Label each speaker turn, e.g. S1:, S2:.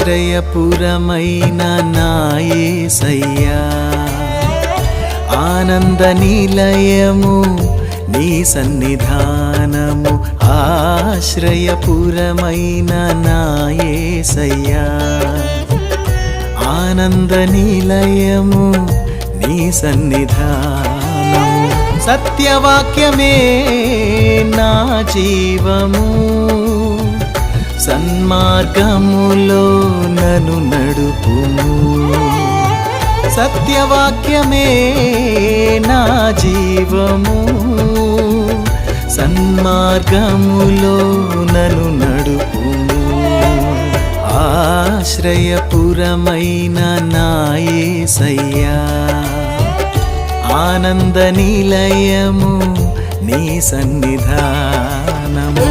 S1: ఆశ్రయపురమైన నా యేసయ్యా, ఆనంద నిలయము నీ సన్నిధానము. ఆశ్రయపురమైన నా యేసయ్యా, ఆనంద నిలయము నీ సన్నిధానము. సత్యవాక్యమే నా జీవము, సన్మార్గములో నన్ను నడుపుము. సత్యవాక్యమే నా జీవము, సన్మార్గములో నన్ను నడుపుము. ఆశ్రయపురమైన నా యేసయ్యా, ఆనంద నిలయము నీ సన్నిధానము.